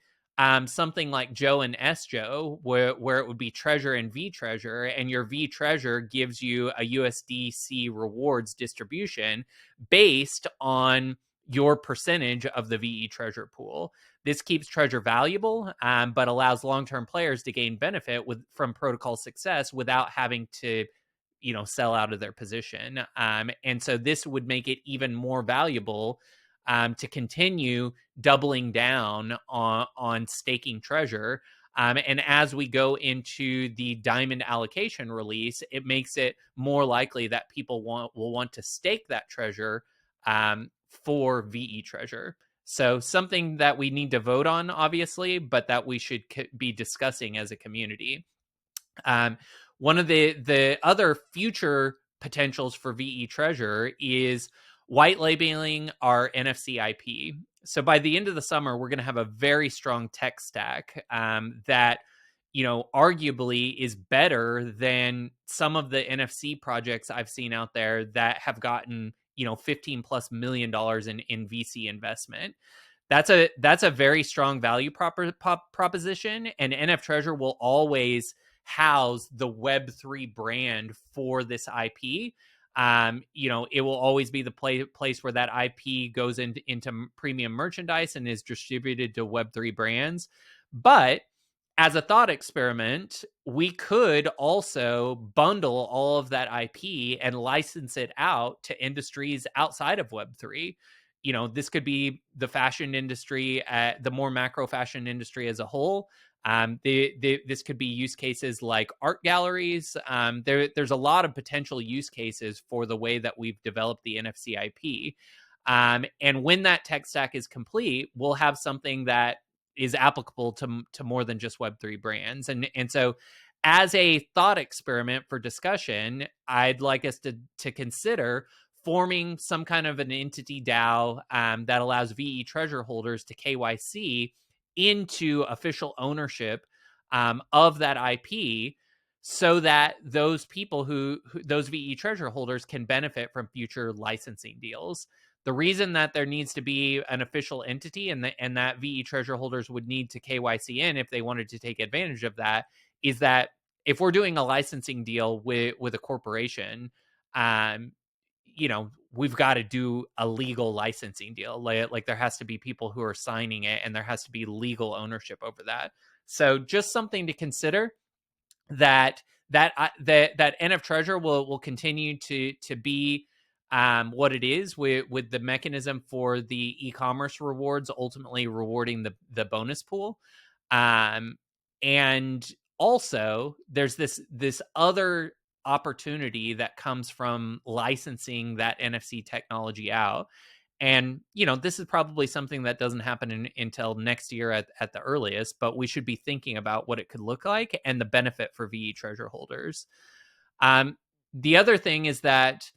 something like Joe and SJoe, where it would be treasure and VeTreasure, and your VeTreasure gives you a USDC rewards distribution based on your percentage of the VeTreasure pool. This keeps treasure valuable, but allows long-term players to gain benefit from protocol success without having to sell out of their position. And so this would make it even more valuable to continue doubling down on staking treasure. And as we go into the diamond allocation release, it makes it more likely that people will want to stake that treasure for VeTreasure. So something that we need to vote on, obviously, but that we should be discussing as a community. One of the other future potentials for VeTreasure is white labeling our NFC IP. So by the end of the summer, we're going to have a very strong tech stack that, arguably is better than some of the NFC projects I've seen out there that have gotten, $15+ million in VC investment. That's a very strong value proposition, and NFTREASURE will always house the Web3 brand for this IP. It will always be the place where that IP goes into premium merchandise and is distributed to Web3 brands. But as a thought experiment, we could also bundle all of that IP and license it out to industries outside of Web3. This could be the fashion industry, the more macro fashion industry as a whole. This could be use cases like art galleries. There's a lot of potential use cases for the way that we've developed the NFC IP. And when that tech stack is complete, we'll have something that is applicable to more than just Web3 brands. And so as a thought experiment for discussion, I'd like us to consider forming some kind of an entity DAO that allows VeTreasure holders to KYC into official ownership of that IP, so that those people those VeTreasure holders can benefit from future licensing deals. The reason that there needs to be an official entity and that VeTreasure holders would need to KYC in if they wanted to take advantage of that is that if we're doing a licensing deal with a corporation, we've got to do a legal licensing deal. Like there has to be people who are signing it, and there has to be legal ownership over that. So just something to consider, that NFTREASURE will continue to be what it is, with the mechanism for the eCommerce rewards ultimately rewarding the bonus pool. And also there's this other opportunity that comes from licensing that NFC technology out. And, this is probably something that doesn't happen until next year at the earliest, but we should be thinking about what it could look like and the benefit for VeTreasure holders. The other thing is that,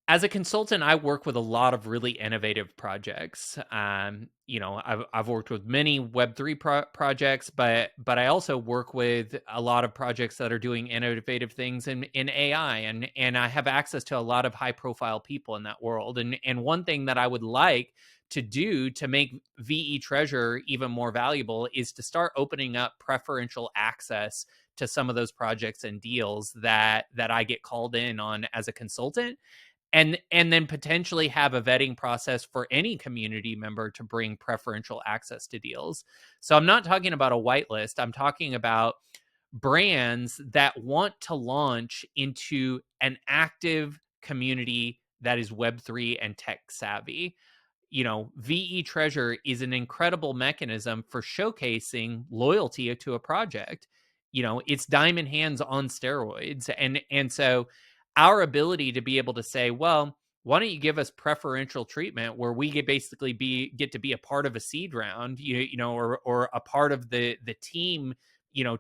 as a consultant, I work with a lot of really innovative projects. I've worked with many Web3 projects, but I also work with a lot of projects that are doing innovative things in AI, and I have access to a lot of high profile people in that world. And one thing that I would like to do to make VeTreasure even more valuable is to start opening up preferential access to some of those projects and deals that I get called in on as a consultant. And then potentially have a vetting process for any community member to bring preferential access to deals. So I'm not talking about a whitelist. I'm talking about brands that want to launch into an active community that is Web3 and tech savvy. VeTreasure is an incredible mechanism for showcasing loyalty to a project. It's diamond hands on steroids. And so our ability to be able to say, well, why don't you give us preferential treatment where we get to be a part of a seed round, or a part of the team,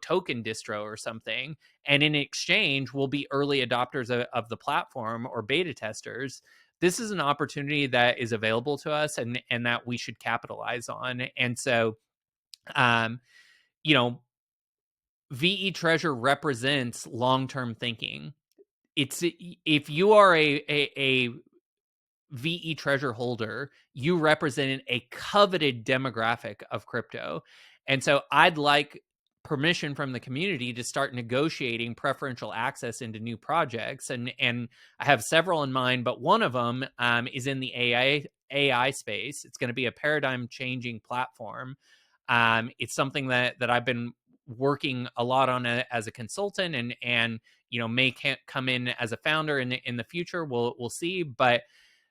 token distro or something. And in exchange, we'll be early adopters of the platform or beta testers. This is an opportunity that is available to us and that we should capitalize on. And so, VeTreasure represents long-term thinking. If you are a VeTreasure holder, you represent a coveted demographic of crypto. And so I'd like permission from the community to start negotiating preferential access into new projects. And I have several in mind, but one of them is in the AI space. It's going to be a paradigm changing platform. It's something that I've been working a lot on as a consultant, and may come in as a founder in the future. We'll see, but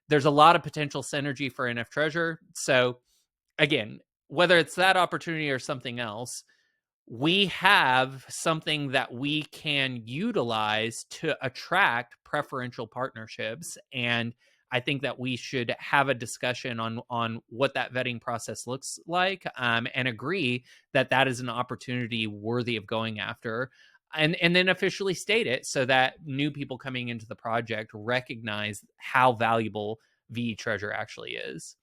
there's a lot of potential synergy for NFTREASURE. So again, whether it's that opportunity or something else, we have something that we can utilize to attract preferential partnerships. And I think that we should have a discussion on what that vetting process looks like, and agree that that is an opportunity worthy of going after, and then officially state it so that new people coming into the project recognize how valuable VeTreasure actually is.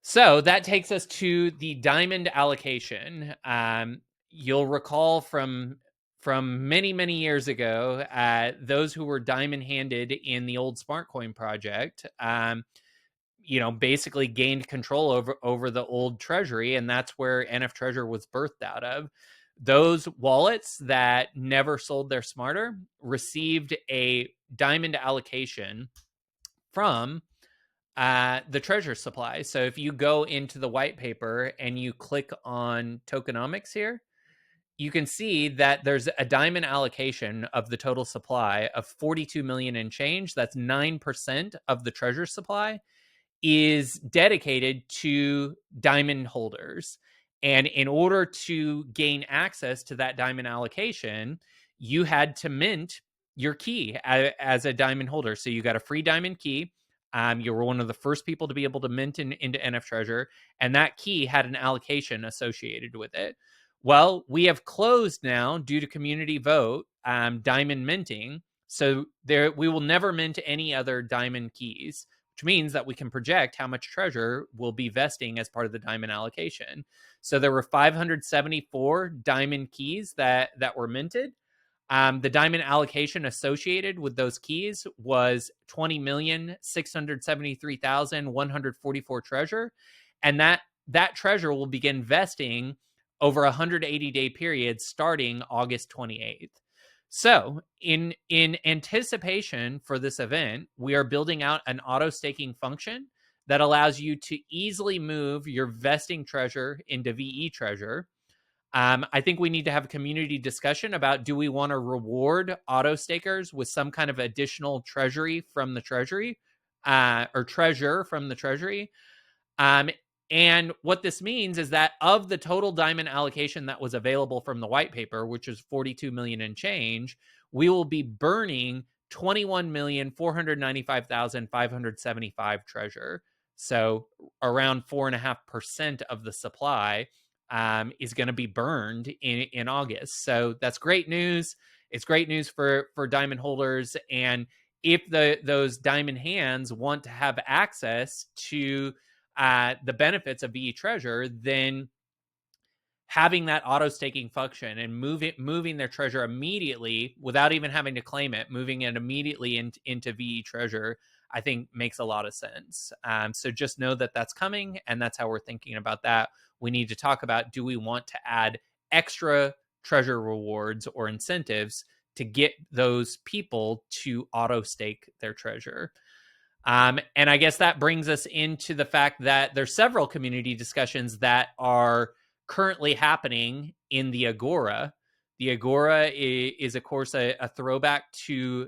So that takes us to the diamond allocation. You'll recall from many years ago, those who were diamond handed in the old SmartCoin project, basically gained control over the old treasury, and that's where NFTREASURE was birthed out of. Those wallets that never sold their smarter received a diamond allocation from the treasure supply. So if you go into the white paper and you click on tokenomics here, you can see that there's a diamond allocation of the total supply of 42 million and change. That's 9% of the treasure supply is dedicated to diamond holders. And in order to gain access to that diamond allocation, you had to mint your key as a diamond holder. So you got a free diamond key. You were one of the first people to be able to mint into NFTREASURE, and that key had an allocation associated with it. Well, we have closed now due to community vote, diamond minting. So we will never mint any other diamond keys, which means that we can project how much treasure will be vesting as part of the diamond allocation. So there were 574 diamond keys that were minted. The diamond allocation associated with those keys was 20,673,144 treasure. And that treasure will begin vesting over a 180-day period starting August 28th. So in anticipation for this event, we are building out an auto staking function that allows you to easily move your vesting treasure into VeTreasure. I think we need to have a community discussion about, do we want to reward auto stakers with some kind of additional treasury from the treasury, or treasure from the treasury? And what this means is that of the total diamond allocation that was available from the white paper, which is 42 million and change, we will be burning 21,495,575 treasure. So around 4.5% of the supply is going to be burned in August. So that's great news. It's great news for diamond holders. And if those diamond hands want to have access to the benefits of VeTreasure, then having that auto staking function and moving their treasure immediately without even having to claim it, moving it immediately into VeTreasure, I think makes a lot of sense. So just know that that's coming, and that's how we're thinking about that. We need to talk about, do we want to add extra treasure rewards or incentives to get those people to auto stake their treasure? And I guess that brings us into the fact that there's several community discussions that are currently happening in the Agora. The Agora is of course, a throwback to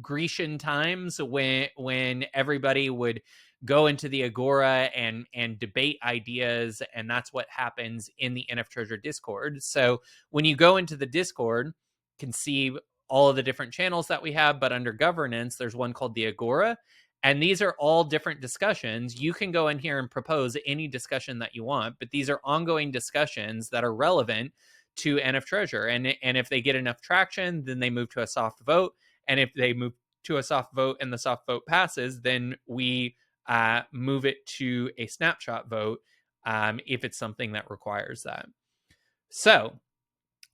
Grecian times when everybody would go into the Agora and debate ideas, and that's what happens in the NFTREASURE Discord. So when you go into the Discord, you can see all of the different channels that we have, but under governance, there's one called the Agora. And these are all different discussions. You can go in here and propose any discussion that you want, but these are ongoing discussions that are relevant to NFTREASURE. And if they get enough traction, then they move to a soft vote. And if they move to a soft vote and the soft vote passes, then we move it to a snapshot vote if it's something that requires that. So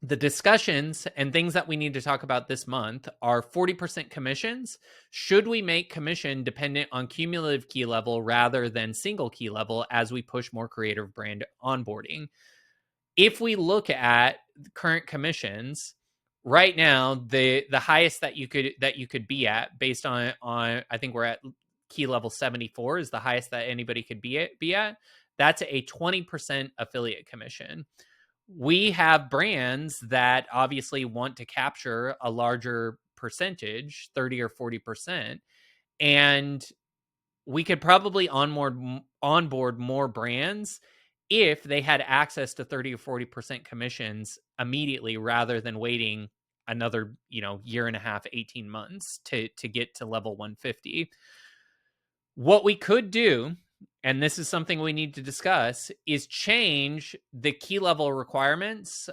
the discussions and things that we need to talk about this month are 40% commissions. Should we make commission dependent on cumulative key level rather than single key level as we push more creative brand onboarding? If we look at current commissions, right now, the highest that you could be at, based on I think we're at key level 74 is the highest that anybody could be at. That's a 20% affiliate commission. We have brands that obviously want to capture a larger percentage, 30 or 40%. And we could probably onboard more brands if they had access to 30 or 40% commissions immediately rather than waiting another, year and a half, 18 months to get to level 150. What we could do, and this is something we need to discuss, is change the key level requirements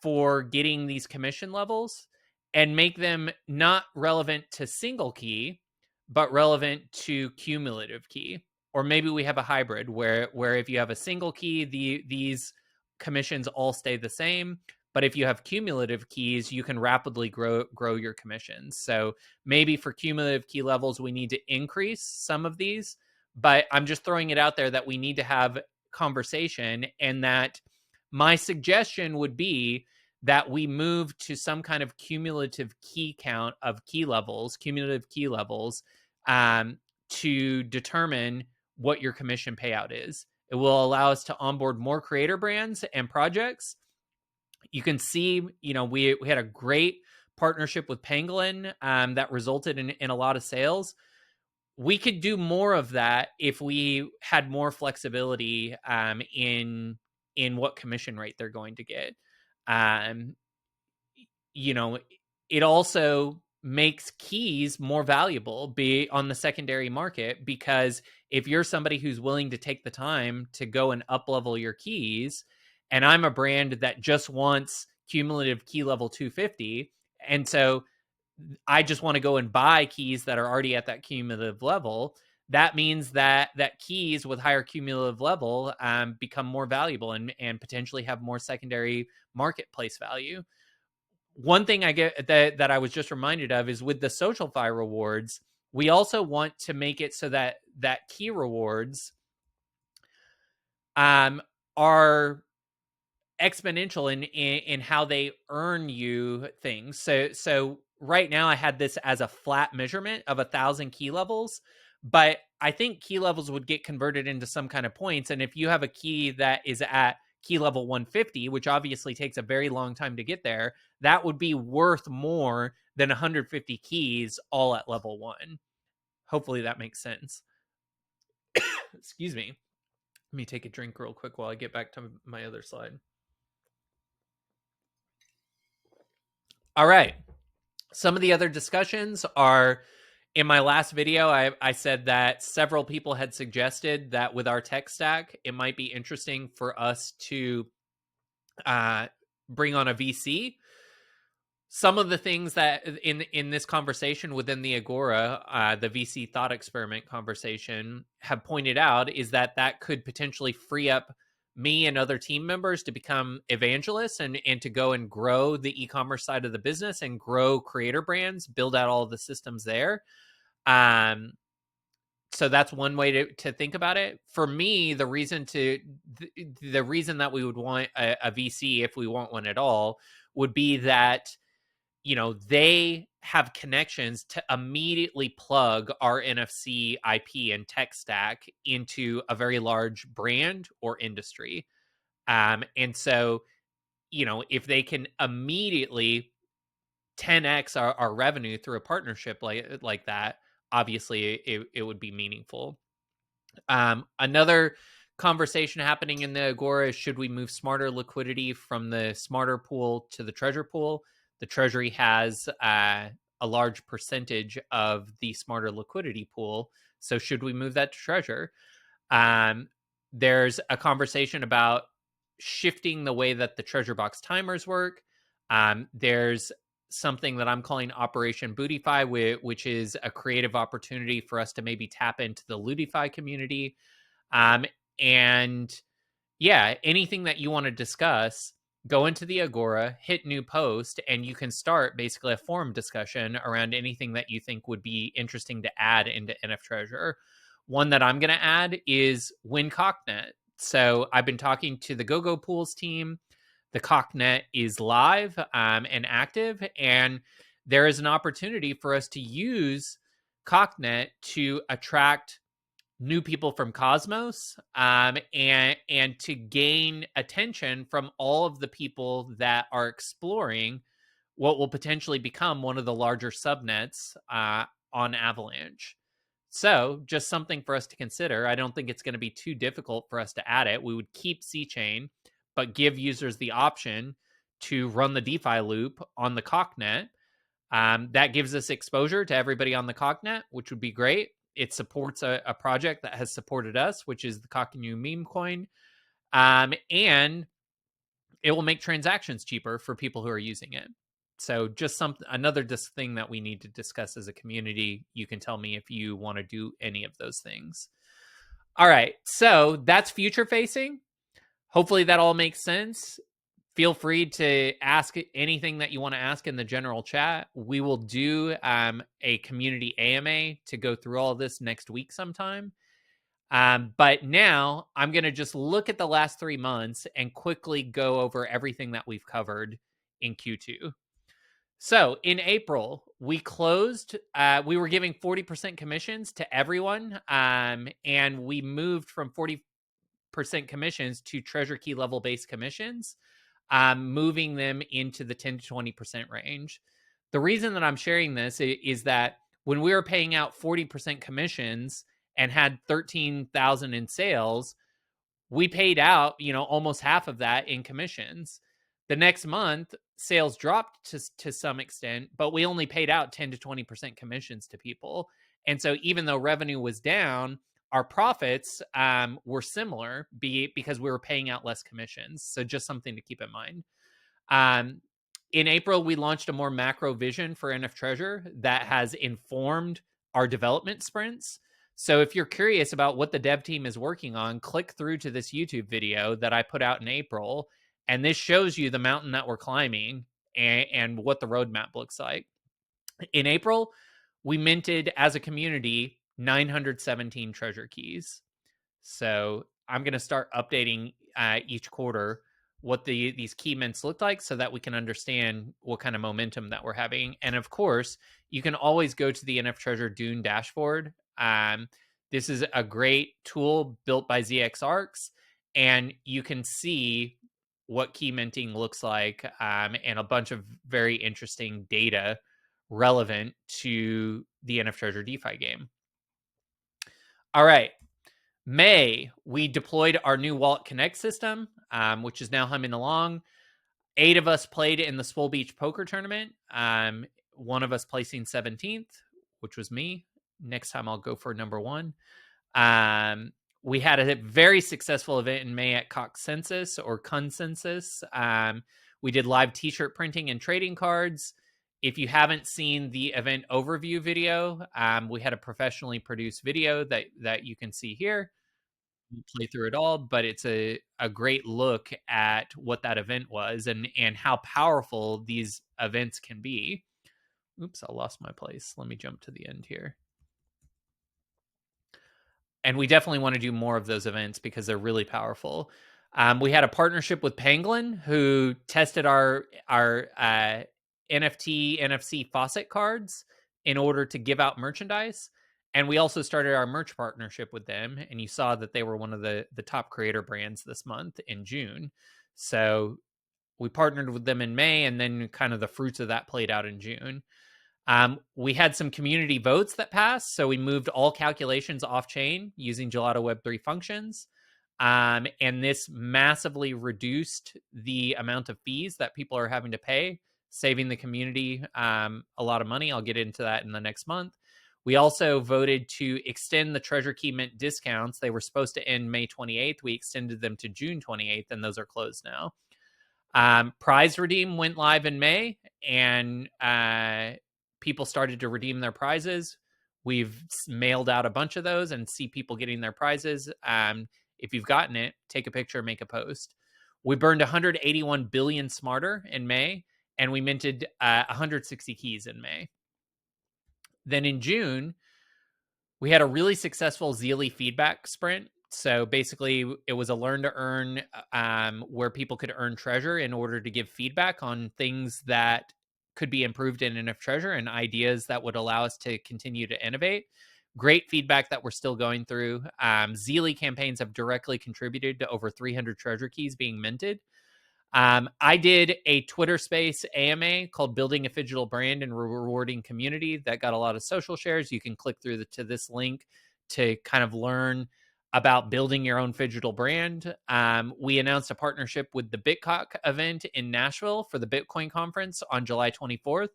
for getting these commission levels and make them not relevant to single key, but relevant to cumulative key. Or maybe we have a hybrid where if you have a single key, these commissions all stay the same. But if you have cumulative keys, you can rapidly grow your commissions. So maybe for cumulative key levels, we need to increase some of these. But I'm just throwing it out there that we need to have conversation, and that my suggestion would be that we move to some kind of cumulative key count of cumulative key levels, to determine what your commission payout is. It will allow us to onboard more creator brands and projects. You can see, we had a great partnership with Pangolin that resulted in a lot of sales. We could do more of that if we had more flexibility in what commission rate they're going to get. It also makes keys more valuable be on the secondary market, because if you're somebody who's willing to take the time to go and up level your keys, and I'm a brand that just wants cumulative key level 250, and so I just want to go and buy keys that are already at that cumulative level, that means that keys with higher cumulative level become more valuable and potentially have more secondary marketplace value. One thing I get that I was just reminded of is with the SocialFi rewards, we also want to make it so that key rewards are exponential in how they earn you things. So right now I had this as a flat measurement of 1,000 key levels, but I think key levels would get converted into some kind of points. And if you have a key that is at key level 150, which obviously takes a very long time to get there, that would be worth more than 150 keys all at level 1. Hopefully that makes sense. Excuse me. Let me take a drink real quick while I get back to my other slide. All right. Some of the other discussions are, in my last video, I said that several people had suggested that with our tech stack, it might be interesting for us to bring on a VC. Some of the things that in this conversation within the Agora, the VC thought experiment conversation, have pointed out is that could potentially free up me and other team members to become evangelists and to go and grow the e-commerce side of the business and grow creator brands, build out all of the systems there. So that's one way to think about it. For me, the reason that we would want a VC, if we want one at all, would be that, they have connections to immediately plug our NFC IP and tech stack into a very large brand or industry. And so, if they can immediately 10x our revenue through a partnership like that, obviously it would be meaningful. Another conversation happening in the Agora is, should we move smarter liquidity from the smarter pool to the treasure pool? The Treasury has a large percentage of the smarter liquidity pool. So should we move that to treasure? There's a conversation about shifting the way that the treasure box timers work. There's something that I'm calling Operation Bootify, which is a creative opportunity for us to maybe tap into the Lootify community. And yeah, anything that you want to discuss, go into the Agora, hit new post, and you can start basically a forum discussion around anything that you think would be interesting to add into NFTREASURE. One that I'm going to add is WinCockNet. So I've been talking to the GoGo Pools team. The Cocknet is live and active, and there is an opportunity for us to use Cocknet to attract new people from Cosmos and to gain attention from all of the people that are exploring what will potentially become one of the larger subnets on Avalanche. So just something for us to consider. I don't think it's going to be too difficult for us to add it. We would keep C-Chain, but give users the option to run the DeFi loop on the Cocknet. That gives us exposure to everybody on the Cocknet, which would be great. It supports a project that has supported us, which is the Cockanu meme coin. And it will make transactions cheaper for people who are using it. So just another thing that we need to discuss as a community. You can tell me if you want to do any of those things. All right, so that's future facing. Hopefully that all makes sense. Feel free to ask anything that you want to ask in the general chat. We will do a community AMA to go through all of this next week sometime. But now I'm going to just look at the last 3 months and quickly go over everything that we've covered in Q2. So in April, we closed, we were giving 40% commissions to everyone. And we moved from 40% commissions to treasure key level based commissions, moving them into the 10 to 20% range. The reason that I'm sharing this is that when we were paying out 40% commissions and had 13,000 in sales, we paid out, almost half of that in commissions. The next month, sales dropped to some extent, but we only paid out 10 to 20% commissions to people. And so even though revenue was down, our profits were similar because we were paying out less commissions. So just something to keep in mind. In April, we launched a more macro vision for NFTREASURE that has informed our development sprints. So if you're curious about what the dev team is working on, click through to this YouTube video that I put out in April. And this shows you the mountain that we're climbing and what the roadmap looks like. In April, we minted as a community 917 treasure keys. So I'm going to start updating each quarter what these key mints look like so that we can understand what kind of momentum that we're having. And of course, you can always go to the NFTREASURE Dune dashboard. This is a great tool built by ZXArcs, and you can see what key minting looks like and a bunch of very interesting data relevant to the NFTREASURE DeFi game. All right. May, we deployed our new Wallet Connect system, which is now humming along. 8 of us played in the Swole Beach Poker Tournament. One of us placing 17th, which was me. Next time I'll go for number 1. We had a very successful event in May at Consensus or Consensus. We did live t-shirt printing and trading cards. If you haven't seen the event overview video, we had a professionally produced video that you can see here. We'll play through it all, but it's a great look at what that event was and how powerful these events can be. Oops, I lost my place. Let me jump to the end here. And we definitely want to do more of those events because they're really powerful. We had a partnership with Penguin, who tested our NFC faucet cards in order to give out merchandise. And we also started our merch partnership with them. And you saw that they were one of the top creator brands this month in June. So we partnered with them in May, and then kind of the fruits of that played out in June. We had some community votes that passed. So we moved all calculations off chain using Gelato Web3 functions. And this massively reduced the amount of fees that people are having to pay, saving the community a lot of money. I'll get into that in the next month. We also voted to extend the treasure key mint discounts. They were supposed to end May 28th. We extended them to June 28th, and those are closed now. Prize Redeem went live in May, and people started to redeem their prizes. We've mailed out a bunch of those and see people getting their prizes. If you've gotten it, take a picture, make a post. We burned 181 billion smarter in May, and we minted 160 keys in May. Then in June, we had a really successful Zeely feedback sprint. So basically, it was a learn to earn where people could earn treasure in order to give feedback on things that could be improved in NFTREASURE and ideas that would allow us to continue to innovate. Great feedback that we're still going through. Zeely campaigns have directly contributed to over 300 treasure keys being minted. I did a Twitter Space AMA called Building a Digital Brand and Rewarding Community that got a lot of social shares. You can click through to this link to kind of learn about building your own digital brand. We announced a partnership with the BitCock event in Nashville for the Bitcoin conference on July 24th.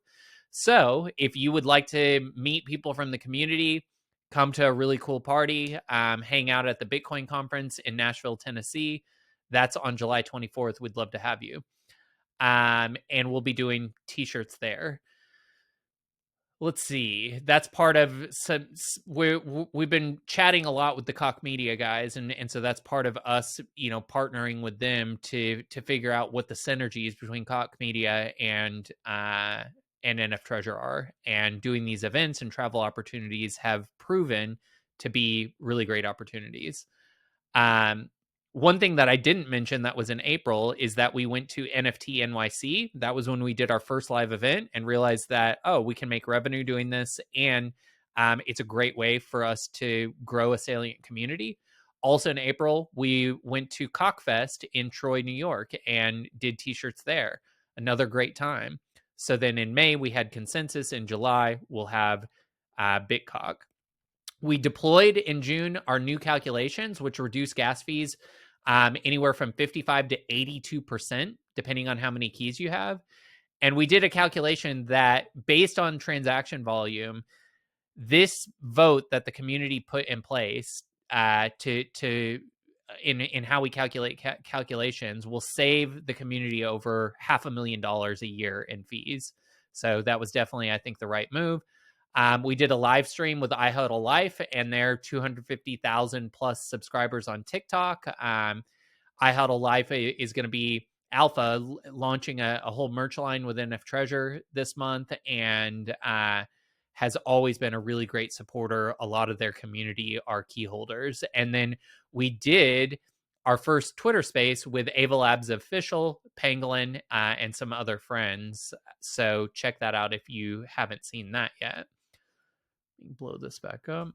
So if you would like to meet people from the community, come to a really cool party, hang out at the Bitcoin conference in Nashville, Tennessee. That's on July 24th. We'd love to have you. And we'll be doing t-shirts there. Let's see. That's part of some. We've been chatting a lot with the Cock Media guys, and so that's part of us, partnering with them to figure out what the synergies between Cock Media and NFTREASURE are. And doing these events and travel opportunities have proven to be really great opportunities. One thing that I didn't mention that was in April is that we went to NFT NYC. That was when we did our first live event and realized that, we can make revenue doing this. And it's a great way for us to grow a salient community. Also in April, we went to Cockfest in Troy, New York, and did t-shirts there. Another great time. So then in May, we had Consensus. In July, we'll have BitCock. We deployed in June our new calculations, which reduce gas fees anywhere from 55 to 82%, depending on how many keys you have. And we did a calculation that, based on transaction volume, this vote that the community put in place in how we calculate calculations will save the community over $500,000 a year in fees. So that was definitely, I think, the right move. We did a live stream with iHuddle Life and their 250,000 plus subscribers on TikTok. iHuddle Life is going to be alpha, launching a whole merch line with NFTREASURE this month, and has always been a really great supporter. A lot of their community are key holders. And then we did our first Twitter space with Ava Labs Official, Pangolin, and some other friends. So check that out if you haven't seen that yet. Blow this back up.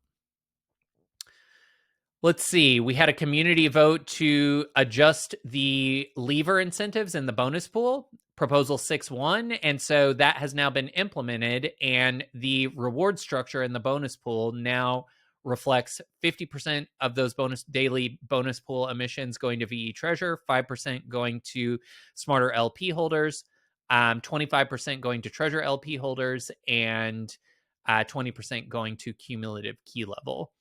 Let's see. We had a community vote to adjust the lever incentives in the bonus pool, Proposal 6.1. And so that has now been implemented, and the reward structure in the bonus pool now reflects 50% of those daily bonus pool emissions going to VeTreasure, 5% going to smarter LP holders, 25% going to Treasure LP holders, and 20% going to cumulative key level.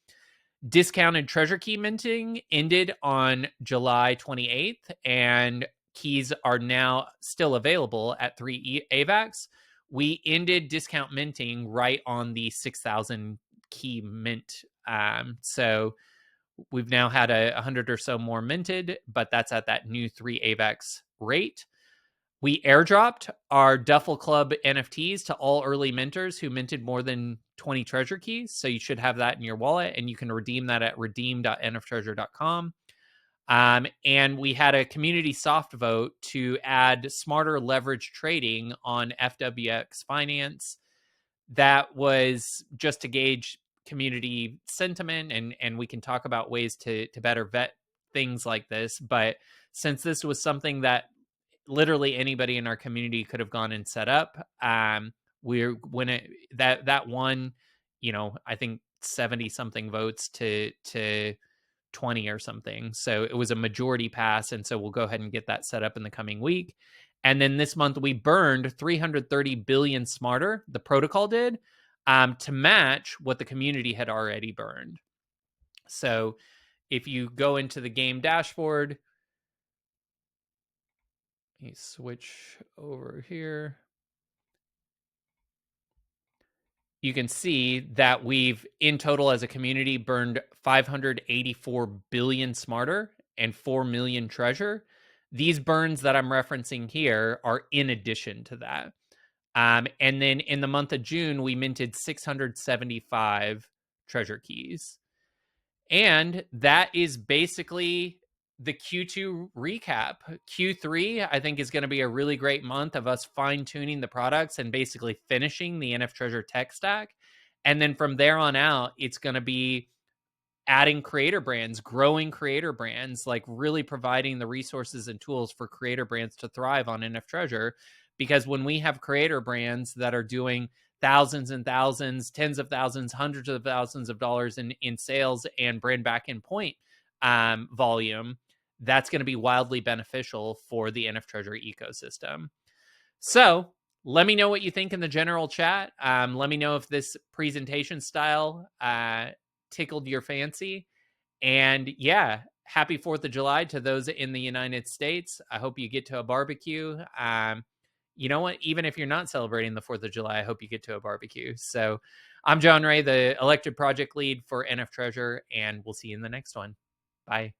Discounted treasure key minting ended on July 28th, and keys are now still available at 3 AVAX. We ended discount minting right on the 6,000 key mint. So we've now had 100 or so more minted, but that's at that new 3 AVAX rate. We airdropped our Duffel Club NFTs to all early minters who minted more than 20 treasure keys. So you should have that in your wallet, and you can redeem that at redeem.nftreasure.com. And we had a community soft vote to add smarter leverage trading on FWX Finance. That was just to gauge community sentiment, and we can talk about ways to better vet things like this. But since this was something that literally anybody in our community could have gone and set up, that won, I think 70 something votes to 20 or something. So it was a majority pass, and so we'll go ahead and get that set up in the coming week. And then this month we burned 330 billion smarter, the protocol did, to match what the community had already burned. So if you go into the game dashboard, let me switch over here. You can see that we've, in total as a community, burned 584 billion smarter and 4 million treasure. These burns that I'm referencing here are in addition to that. And then in the month of June, we minted 675 treasure keys. And that is basically the Q2 recap. Q3, I think, is going to be a really great month of us fine-tuning the products and basically finishing the NFTREASURE tech stack. And then from there on out, it's going to be adding creator brands, growing creator brands, like really providing the resources and tools for creator brands to thrive on NFTREASURE. Because when we have creator brands that are doing thousands and thousands, tens of thousands, hundreds of thousands of dollars in sales and brand back end point volume, that's going to be wildly beneficial for the NFTREASURE ecosystem. So let me know what you think in the general chat. Let me know if this presentation style tickled your fancy. And yeah, happy 4th of July to those in the United States. I hope you get to a barbecue. You know what? Even if you're not celebrating the 4th of July, I hope you get to a barbecue. So I'm John Ray, the elected project lead for NFTREASURE, and we'll see you in the next one. Bye.